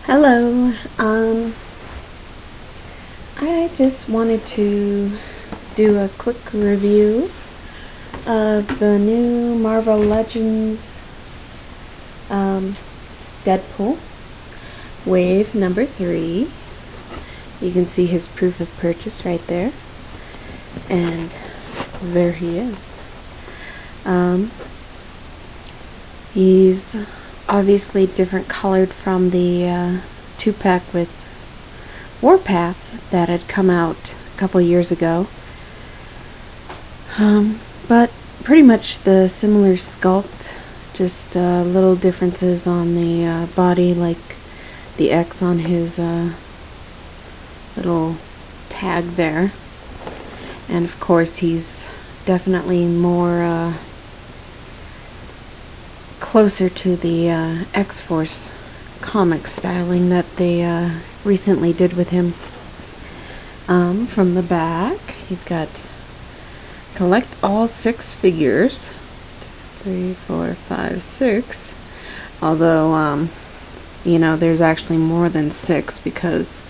Hello. I just wanted to do a quick review of the new Marvel Legends Deadpool wave number 3. You can see his proof of purchase right there, and there he is. He's obviously different colored from the 2-pack with Warpath that had come out a couple years ago, but pretty much the similar sculpt, just little differences on the body, like the X on his little tag there, and of course he's definitely more closer to the X-Force comic styling that they recently did with him. From the back, you've got collect all 6 figures. 3, 4, 5, 6. Although, you know, there's actually more than 6, because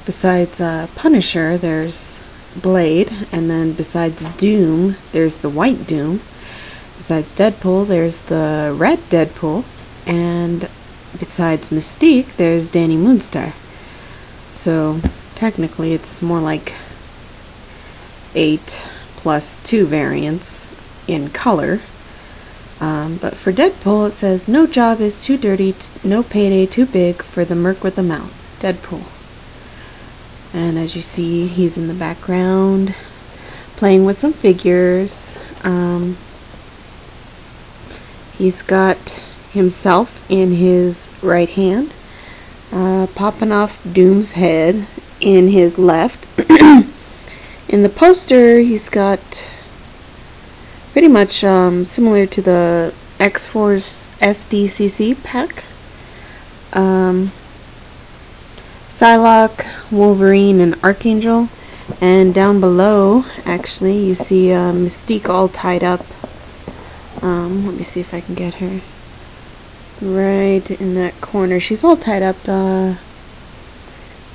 besides Punisher, there's Blade, and then besides Doom, there's the White Doom. Besides Deadpool, there's the Red Deadpool, and besides Mystique, there's Danny Moonstar. So technically it's more like 8 plus 2 variants in color. But for Deadpool it says, no job is too dirty, no payday too big for the merc with the mouth, Deadpool. And as you see, he's in the background playing with some figures. He's got himself in his right hand, popping off Doom's head in his left. In the poster, he's got pretty much similar to the X-Force SDCC pack. Psylocke, Wolverine, and Archangel. And down below, actually, you see Mystique all tied up. Let me see if I can get her. Right in that corner. She's all tied up.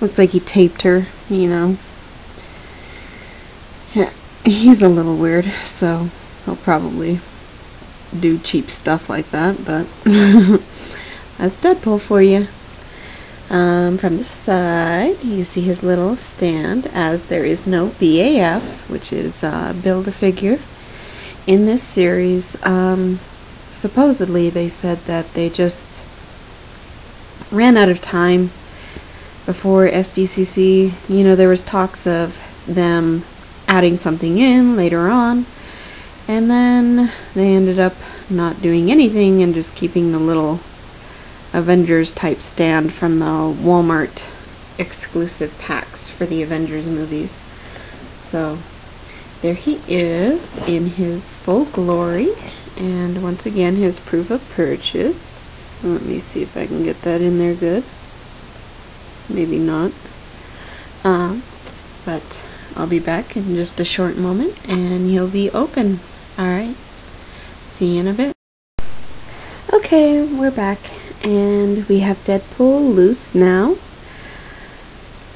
Looks like he taped her, you know. Yeah, he's a little weird, so he'll probably do cheap stuff like that, but that's Deadpool for you. From the side, you see his little stand, as there is no BAF, which is Build-A-Figure. In this series, supposedly they said that they just ran out of time before SDCC. You know, there was talks of them adding something in later on, and then they ended up not doing anything and just keeping the little Avengers type stand from the Walmart exclusive packs for the Avengers movies. So there he is in his full glory, and once again his proof of purchase. Let me see if I can get that in there good. Maybe not. But I'll be back in just a short moment and he'll be open. Alright, see you in a bit. Okay, we're back, and we have Deadpool loose now.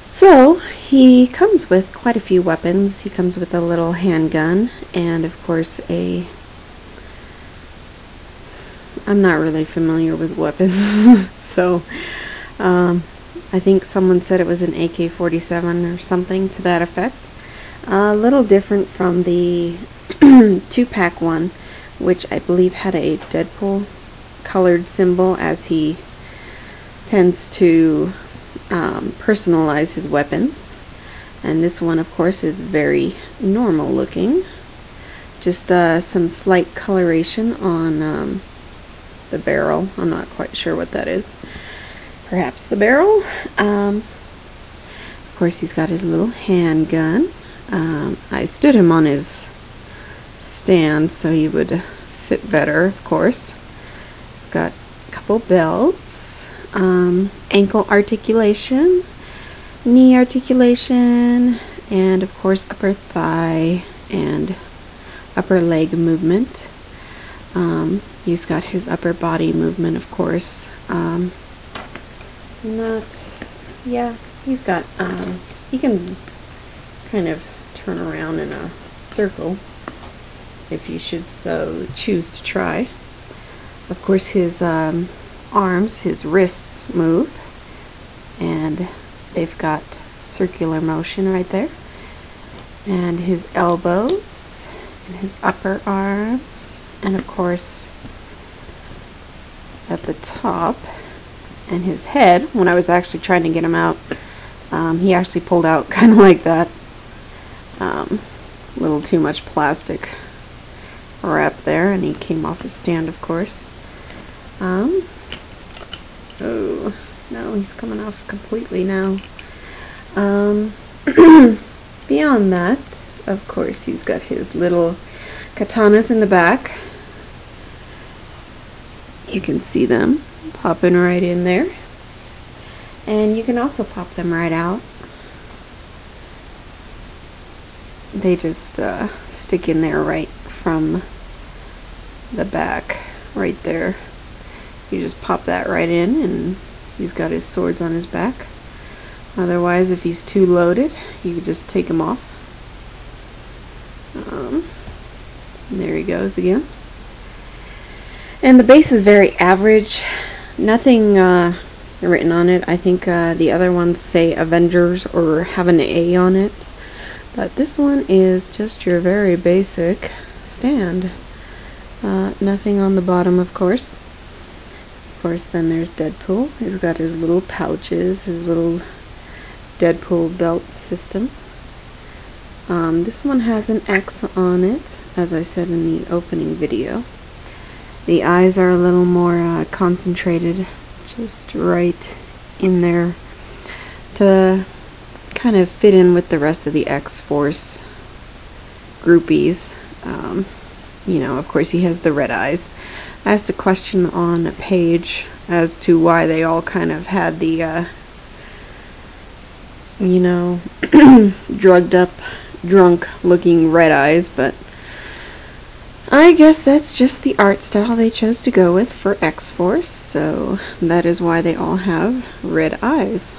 So, he comes with quite a few weapons. He comes with a little handgun, and of course I'm not really familiar with weapons, so I think someone said it was an AK-47 or something to that effect. A little different from the 2-pack one, which I believe had a Deadpool colored symbol, as he tends to personalize his weapons. And this one, of course, is very normal looking. Just some slight coloration on the barrel. I'm not quite sure what that is. Perhaps the barrel. Of course, he's got his little handgun. I stood him on his stand so he would sit better, of course. He's got a couple belts, ankle articulation, knee articulation, and of course upper thigh and upper leg movement. He's got his upper body movement, of course. not, yeah, he's got, he can kind of turn around in a circle if you should so choose to try. Of course, his arms, his wrists move, and they've got circular motion right there. And his elbows, and his upper arms, and of course at the top, and his head. When I was actually trying to get him out, he actually pulled out kind of like that. A little too much plastic wrap there, and he came off his stand, of course. Oh, no, he's coming off completely now. Beyond that, of course, he's got his little katanas in the back. You can see them popping right in there. And you can also pop them right out. They just stick in there right from the back, right there. You just pop that right in, and he's got his swords on his back. Otherwise, if he's too loaded, you could just take him off. There he goes again. And the base is very average. Nothing written on it. I think the other ones say Avengers or have an A on it. But this one is just your very basic stand. Nothing on the bottom, of course. Of course, then there's Deadpool. He's got his little pouches, his little Deadpool belt system. This one has an X on it, as I said in the opening video. The eyes are a little more concentrated, just right in there to kind of fit in with the rest of the X-Force groupies. You know, of course, he has the red eyes. I asked a question on a page as to why they all kind of had the, you know, drugged up, drunk-looking red eyes, but I guess that's just the art style they chose to go with for X-Force, so that is why they all have red eyes.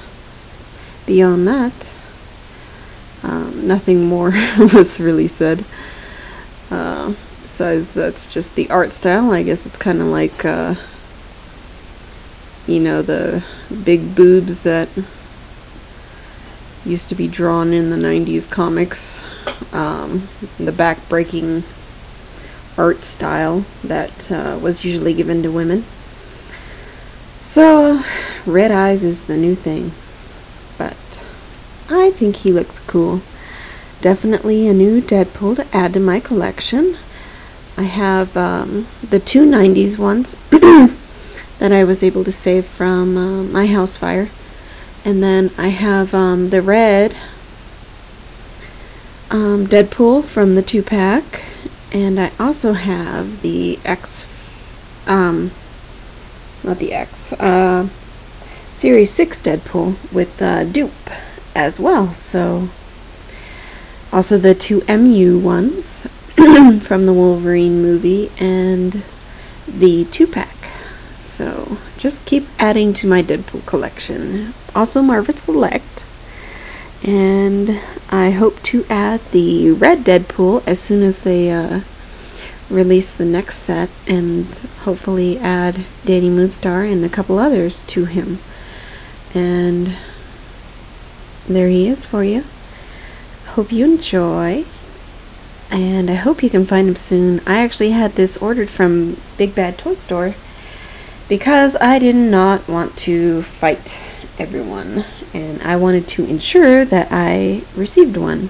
Beyond that, nothing more was really said. Besides, that's just the art style. I guess it's kind of like, you know, the big boobs that used to be drawn in the 90s comics. The back-breaking art style that was usually given to women. So, red eyes is the new thing. But I think he looks cool. Definitely a new Deadpool to add to my collection. I have the two 90s ones that I was able to save from my house fire. And then I have the red Deadpool from the 2-pack. And I also have the Series 6 Deadpool with dupe as well. So, also the two MU ones from the Wolverine movie and the 2-pack. So, just keep adding to my Deadpool collection. Also Marvel Select. And I hope to add the red Deadpool as soon as they release the next set, and hopefully add Danny Moonstar and a couple others to him. And there he is for you. Hope you enjoy, and I hope you can find him soon. I actually had this ordered from Big Bad Toy Store because I did not want to fight everyone, and I wanted to ensure that I received one.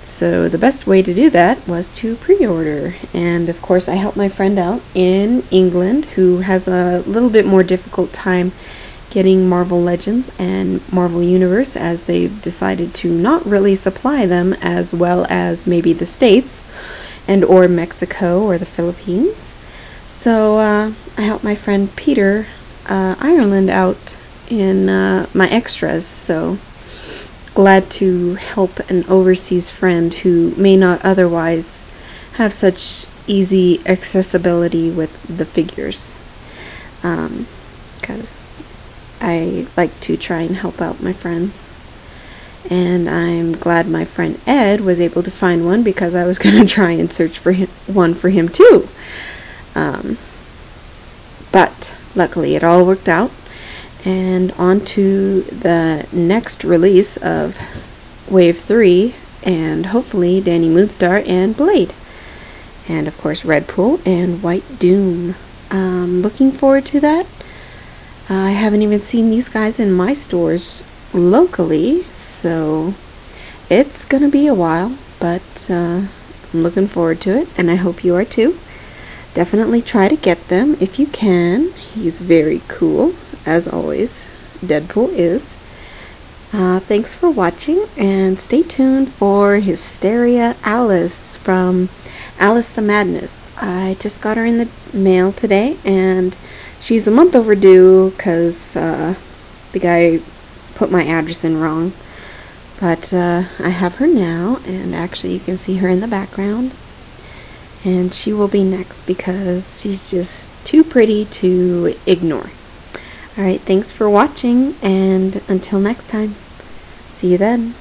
So the best way to do that was to pre-order, and of course I helped my friend out in England who has a little bit more difficult time getting Marvel Legends and Marvel Universe, as they've decided to not really supply them as well as maybe the States and or Mexico or the Philippines. So I helped my friend Peter Ireland out in my extras, so glad to help an overseas friend who may not otherwise have such easy accessibility with the figures, because I like to try and help out my friends. And I'm glad my friend Ed was able to find one, because I was going to try and search for one for him too. But luckily it all worked out. And on to the next release of Wave 3, and hopefully Danny Moonstar and Blade. And of course Redpool and White Doom. Looking forward to that. I haven't even seen these guys in my stores locally, so it's gonna be a while, but I'm looking forward to it, and I hope you are too. Definitely try to get them if you can. He's very cool, as always. Deadpool is. Thanks for watching, and stay tuned for Hysteria Alice from Alice the Madness. I just got her in the mail today, and she's a month overdue because the guy put my address in wrong. But I have her now, and actually you can see her in the background. And she will be next because she's just too pretty to ignore. Alright, thanks for watching, and until next time, see you then.